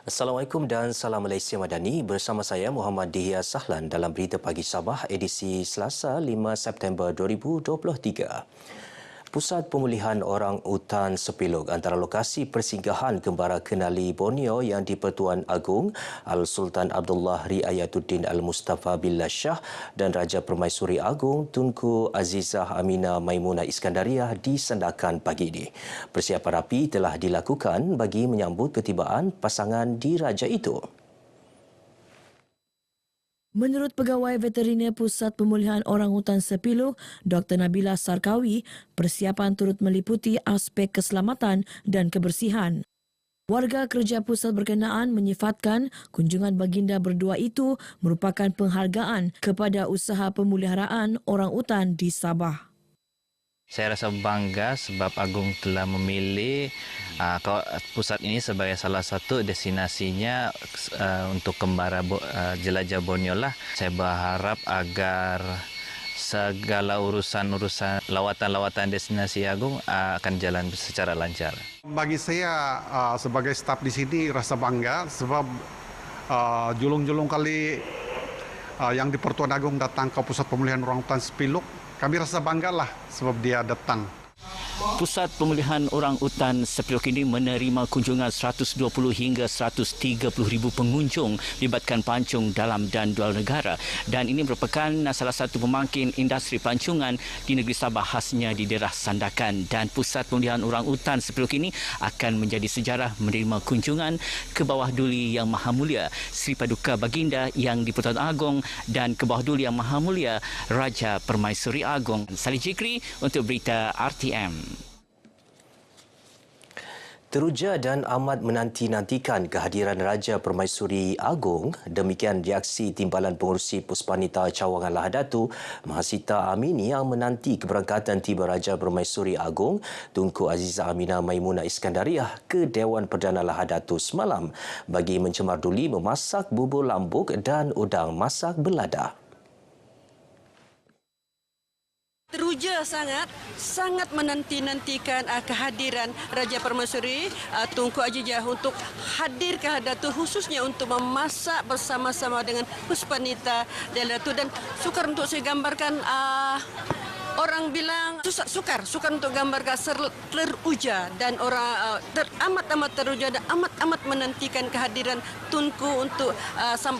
Assalamualaikum dan salam Malaysia Madani. Bersama saya Muhammad Dihya Sahlan dalam Berita Pagi Sabah edisi Selasa 5 September 2023. Pusat Pemulihan Orang Utan Sepiluk antara lokasi persinggahan Gembara Kenali Borneo yang di-Pertuan Agong Al-Sultan Abdullah Riayatuddin Al-Mustafa Billah Shah dan Raja Permaisuri Agong Tunku Azizah Aminah Maimunah Iskandariah disandarkan pagi ini. Persiapan rapi telah dilakukan bagi menyambut ketibaan pasangan diraja itu. Menurut Pegawai Veteriner Pusat Pemulihan Orangutan Sepiluk, Dr. Nabila Sarkawi, persiapan turut meliputi aspek keselamatan dan kebersihan. Warga kerja pusat berkenaan menyifatkan kunjungan baginda berdua itu merupakan penghargaan kepada usaha pemeliharaan orangutan di Sabah. Saya rasa bangga sebab Agong telah memilih pusat ini sebagai salah satu destinasinya untuk kembara jelajah Borneo lah. Saya berharap agar segala urusan lawatan-lawatan destinasi Agong akan jalan secara lancar. Bagi saya sebagai staf di sini rasa bangga sebab julung-julung kali yang di Pertuan Agong datang ke Pusat Pemulihan Orangutan Sepiluk. Kami rasa banggalah sebab dia datang. Pusat Pemulihan Orangutan Sepiluk ini menerima kunjungan 120 hingga 130,000 pengunjung melibatkan pelancong dalam dan luar negara, dan ini merupakan salah satu pemangkin industri pelancongan di negeri Sabah, khasnya di daerah Sandakan. Dan Pusat Pemulihan Orangutan Sepiluk ini akan menjadi sejarah menerima kunjungan ke bawah duli Yang Maha Mulia Sri Paduka Baginda yang di-Pertuan Agong dan ke bawah duli Yang Maha Mulia Raja Permaisuri Agong. Salih Jikri untuk Berita RTM. Teruja dan amat menanti-nantikan kehadiran Raja Permaisuri Agong. Demikian reaksi Timbalan Pengurusi Puspanita Cawangan Lahadatu Mahasita Amini yang menanti keberangkatan tiba Raja Permaisuri Agong Tunku Azizah Aminah Maimunah Iskandariah ke Dewan Perdana Lahadatu semalam bagi mencemar duli memasak bubur lambuk dan udang masak belada. Teruja sangat menanti-nantikan kehadiran Raja Permaisuri Tunku Azizah untuk hadir ke Lahadatu, khususnya untuk memasak bersama-sama dengan Puspanita Lahadatu. Dan sukar untuk saya gambarkan, orang bilang sukar untuk gambarkan teruja, dan orang amat teruja dan amat menantikan kehadiran Tunku untuk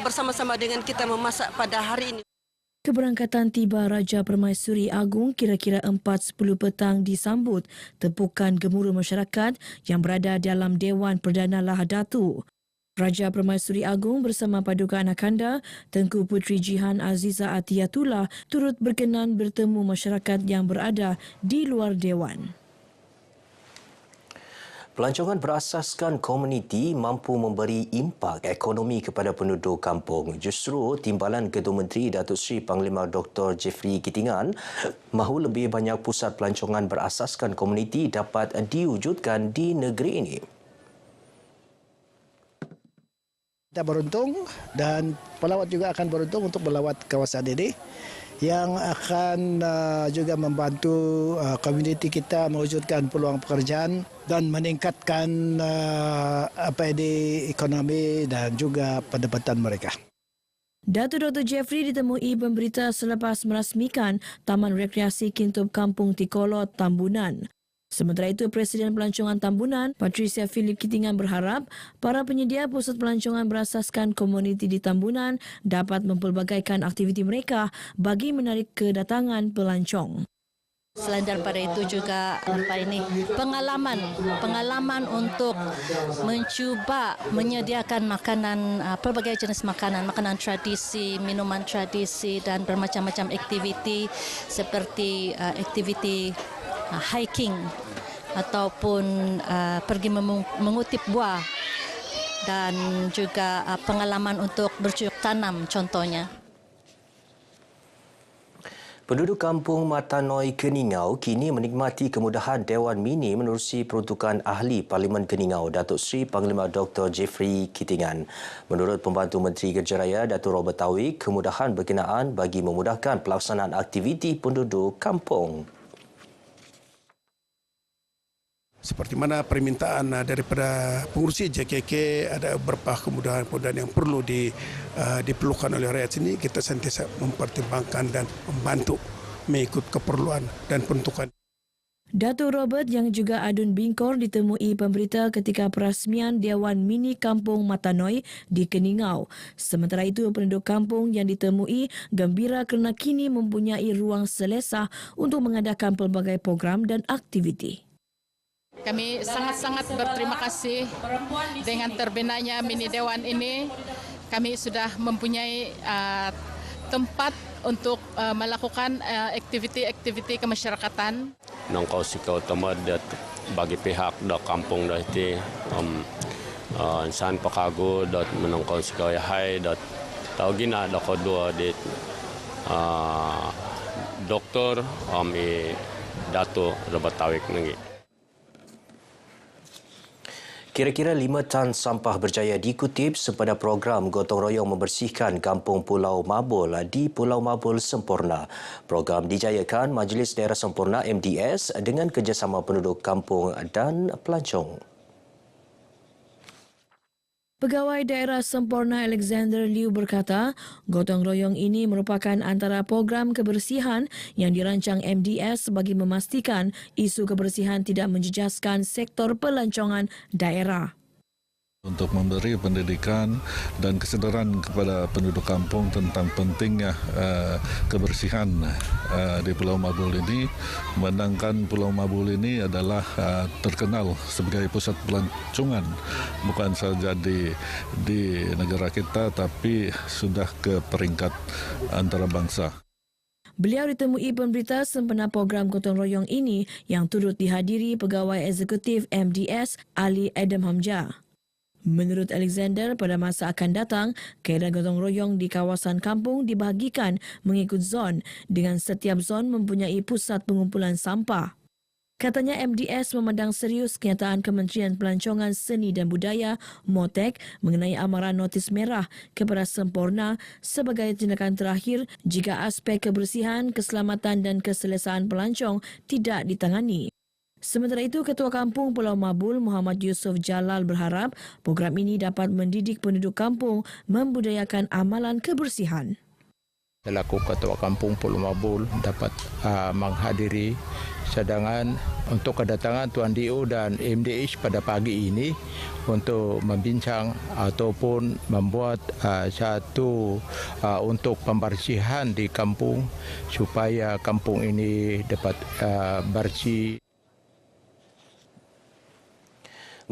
bersama-sama dengan kita memasak pada hari ini. Keberangkatan tiba Raja Permaisuri Agong kira-kira 4:10 petang disambut tepukan gemuruh masyarakat yang berada dalam Dewan Perdana Lahadatu. Raja Permaisuri Agong bersama Paduka Anakanda Tengku Puteri Jihan Azizah Atiyatullah turut berkenan bertemu masyarakat yang berada di luar Dewan. Pelancongan berasaskan komuniti mampu memberi impak ekonomi kepada penduduk kampung. Justru Timbalan Ketua Menteri Datuk Seri Panglima Dr. Jeffrey Kitingan mahu lebih banyak pusat pelancongan berasaskan komuniti dapat diwujudkan di negeri ini. Kita beruntung dan pelawat juga akan beruntung untuk melawat kawasan ini yang akan juga membantu komuniti kita mewujudkan peluang pekerjaan dan meningkatkan ekonomi dan juga pendapatan mereka. Datuk Dr. Jeffrey ditemui pemberita selepas merasmikan Taman Rekreasi Kintup Kampung Tikolot, Tambunan. Sementara itu, Presiden Pelancongan Tambunan, Patricia Philip Kitingan berharap para penyedia pusat pelancongan berasaskan komuniti di Tambunan dapat mempelbagaikan aktiviti mereka bagi menarik kedatangan pelancong. Selain daripada itu juga pengalaman untuk mencuba menyediakan makanan, pelbagai jenis makanan tradisi, minuman tradisi dan bermacam-macam aktiviti seperti aktiviti hiking ataupun pergi mengutip buah dan juga pengalaman untuk bercocok tanam contohnya. Penduduk kampung Matanoi Keningau kini menikmati kemudahan Dewan Mini menerusi peruntukan Ahli Parlimen Keningau Datuk Seri Panglima Dr. Jeffrey Kitingan. Menurut Pembantu Menteri Kerja Raya Datuk Robert Tawick, kemudahan berkenaan bagi memudahkan pelaksanaan aktiviti penduduk kampung. Seperti mana permintaan daripada pengurusi JKK, ada beberapa kemudahan-kemudahan yang perlu diperlukan oleh rakyat sini, kita sentiasa mempertimbangkan dan membantu mengikut keperluan dan peruntukan. Datuk Robert yang juga adun Bingkor ditemui pemberita ketika perasmian Dewan Mini Kampung Matanoi di Keningau. Sementara itu, penduduk kampung yang ditemui gembira kerana kini mempunyai ruang selesa untuk mengadakan pelbagai program dan aktiviti. Kami sangat-sangat berterima kasih dengan terbinanya Mini Dewan ini. Kami sudah mempunyai tempat untuk melakukan aktiviti-aktiviti kemasyarakatan. Nangkau sikau utama bagi pihak da kampung dah itu insan pakagu dot menangkau sikau yahai dot tahu gina da kedua di doktor Dato Robert Tawik nangi. Kira-kira 5 tan sampah berjaya dikutip sepada program gotong royong membersihkan kampung Pulau Mabul di Pulau Mabul Semporna. Program dijayakan Majlis Daerah Semporna MDS dengan kerjasama penduduk kampung dan pelancong. Pegawai Daerah Semporna Alexander Liu berkata, gotong royong ini merupakan antara program kebersihan yang dirancang MDS bagi memastikan isu kebersihan tidak menjejaskan sektor pelancongan daerah. Untuk memberi pendidikan dan kesedaran kepada penduduk kampung tentang pentingnya kebersihan di Pulau Mabul ini, memandangkan Pulau Mabul ini adalah terkenal sebagai pusat pelancongan bukan saja di negara kita tapi sudah ke peringkat antarabangsa. Beliau ditemui pemberita sempena program gotong royong ini yang turut dihadiri Pegawai Eksekutif MDS Ali Adam Hamzah. Menurut Alexander, pada masa akan datang, keadaan gotong royong di kawasan kampung dibahagikan mengikut zon dengan setiap zon mempunyai pusat pengumpulan sampah. Katanya MDS memandang serius kenyataan Kementerian Pelancongan Seni dan Budaya MOTEK mengenai amaran notis merah kepada Semporna sebagai tindakan terakhir jika aspek kebersihan, keselamatan dan keselesaan pelancong tidak ditangani. Sementara itu, Ketua Kampung Pulau Mabul Muhammad Yusof Jalal berharap program ini dapat mendidik penduduk kampung membudayakan amalan kebersihan. Selaku Ketua Kampung Pulau Mabul dapat menghadiri cadangan untuk kedatangan Tuan DO dan MDH pada pagi ini untuk membincang ataupun membuat satu untuk pembersihan di kampung supaya kampung ini dapat bersih.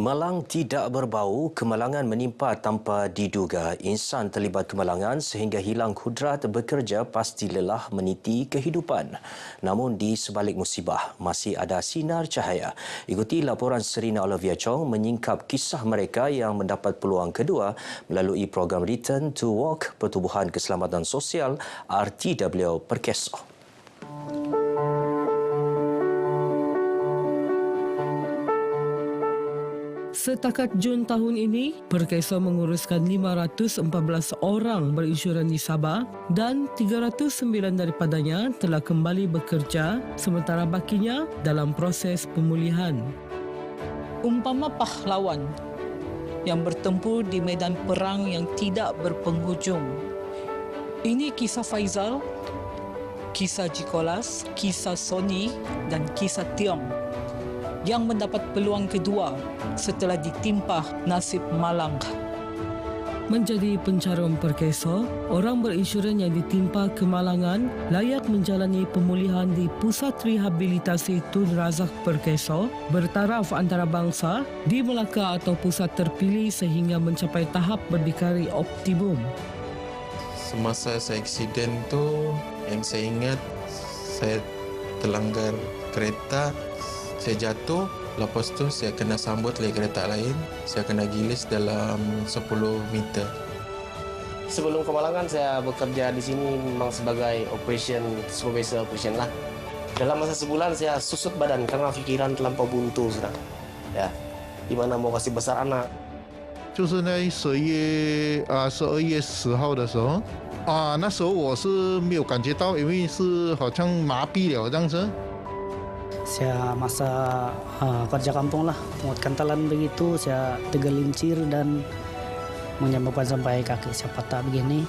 Malang tidak berbau, kemalangan menimpa tanpa diduga. Insan terlibat kemalangan sehingga hilang kudrat bekerja pasti lelah meniti kehidupan. Namun di sebalik musibah, masih ada sinar cahaya. Ikuti laporan Serina Olivia Chong menyingkap kisah mereka yang mendapat peluang kedua melalui program Return to Work Pertubuhan Keselamatan Sosial RTW Perkeso. Setakat Jun tahun ini, Perkeso menguruskan 514 orang berinsurans di Sabah dan 309 daripadanya telah kembali bekerja sementara bakinya dalam proses pemulihan. Umpama pahlawan yang bertempur di medan perang yang tidak berpenghujung. Ini kisah Faizal, kisah Jikolas, kisah Sony dan kisah Tiong yang mendapat peluang kedua setelah ditimpa nasib malang. Menjadi pencarum Perkeso, orang berinsurans yang ditimpa kemalangan layak menjalani pemulihan di Pusat Rehabilitasi Tun Razak Perkeso bertaraf antarabangsa di Melaka atau pusat terpilih sehingga mencapai tahap berdikari optimum. Semasa saya aksiden tu, yang saya ingat, saya terlanggar kereta, saya jatuh, lepas tu saya kena sambut oleh kereta lain, saya kena gilis dalam 10 meter. Sebelum kemalangan saya bekerja di sini memang sebagai supervisor operation lah. Dalam masa sebulan saya susut badan karena fikiran terlampau buntu sudah. Ya, di mana mau kasih besar anak. 就是在12月10号的时候，那时候我是没有感觉到，因为是好像麻痹了这样子。Saya masa kerja kampung lah, pungut kantalan begitu, saya tergelincir dan menyebabkan sampai kaki saya patah begini.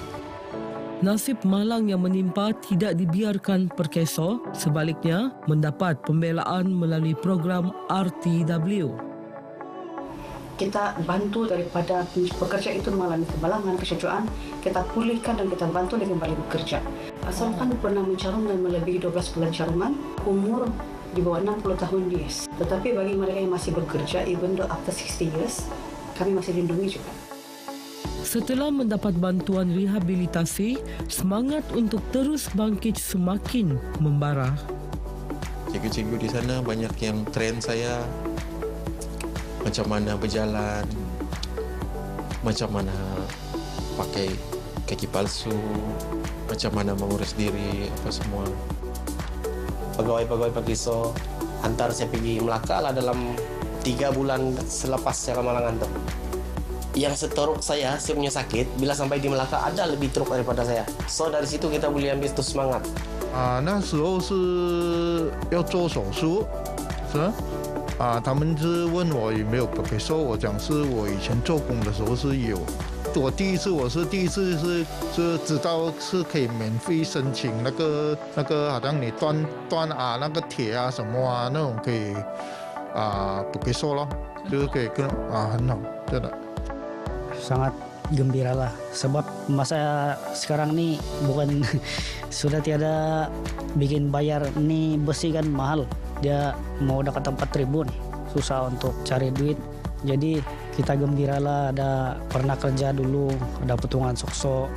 Nasib malang yang menimpa tidak dibiarkan Perkeso, sebaliknya mendapat pembelaan melalui program RTW. Kita bantu daripada pekerja itu mengalami kemalangan, kesejahteraan, kita pulihkan dan kita bantu dia kembali bekerja. Asalkan pernah mencarung dan melebihi 12 bulan carungan, umur di bawah 60 tahun dia. Tetapi bagi mereka yang masih bekerja, even though after 60 years, kami masih lindungi juga. Setelah mendapat bantuan rehabilitasi, semangat untuk terus bangkit semakin membara. Cikgu-cikgu di sana banyak yang train saya macam mana berjalan, macam mana pakai kaki palsu, macam mana mengurus diri, apa semua. Pegawai-pegawai Perkeso antar saya pergi Melaka lah dalam 3 bulan selepas saya kemalangan tu. Yang seteruk saya punya sakit, bila sampai di Melaka ada lebih teruk daripada saya. So dari situ kita boleh ambil tu semangat. 那时候是要做手术，是吧？他们是问我有没有给说，我讲是我以前做工的时候是有。我第一次是知道是可以免费申请那个好像你断那个铁啊什么啊那种可以不给说咯，就是可以很好，真的。 Sangat gembira lah, sebab masa sekarang ni bukan sudah tiada bikin bayar ni besi kan mahal, dia mau dekat tempat tribun susah untuk cari duit, jadi kita gembira lah ada pernah kerja dulu, ada potongan sok-sok.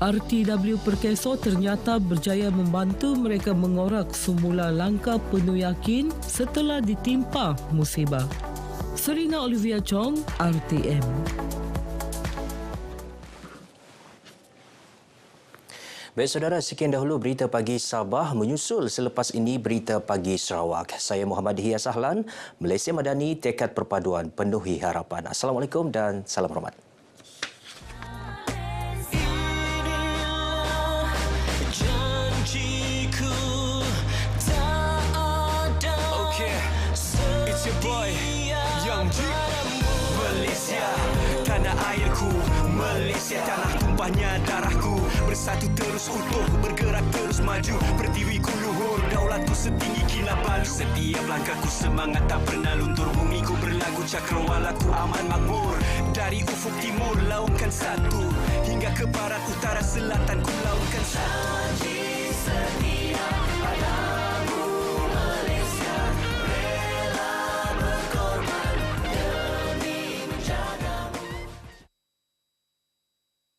RTW Perkeso ternyata berjaya membantu mereka mengorak semula langkah penuh yakin setelah ditimpa musibah. Serina Olivia Chong, RTM. Baik saudara, sekian dahulu berita pagi Sabah, menyusul selepas ini berita pagi Sarawak. Saya Muhammad Dihya Sahlan, Malaysia Madani, tekad perpaduan penuhi harapan. Assalamualaikum dan salam hormat. Malaysia, tanah airku, Malaysia, tanah tumpahnya darahku. Bersatu terus utuh, bergerak terus maju. Pertiwiku luhur, daulatku setinggi kinabalu. Setiap langkahku semangat tak pernah luntur. Bumiku berlagu, cakrawalaku aman makmur. Dari ufuk timur laungkan satu, hingga ke barat utara selatan ku laungkan satu.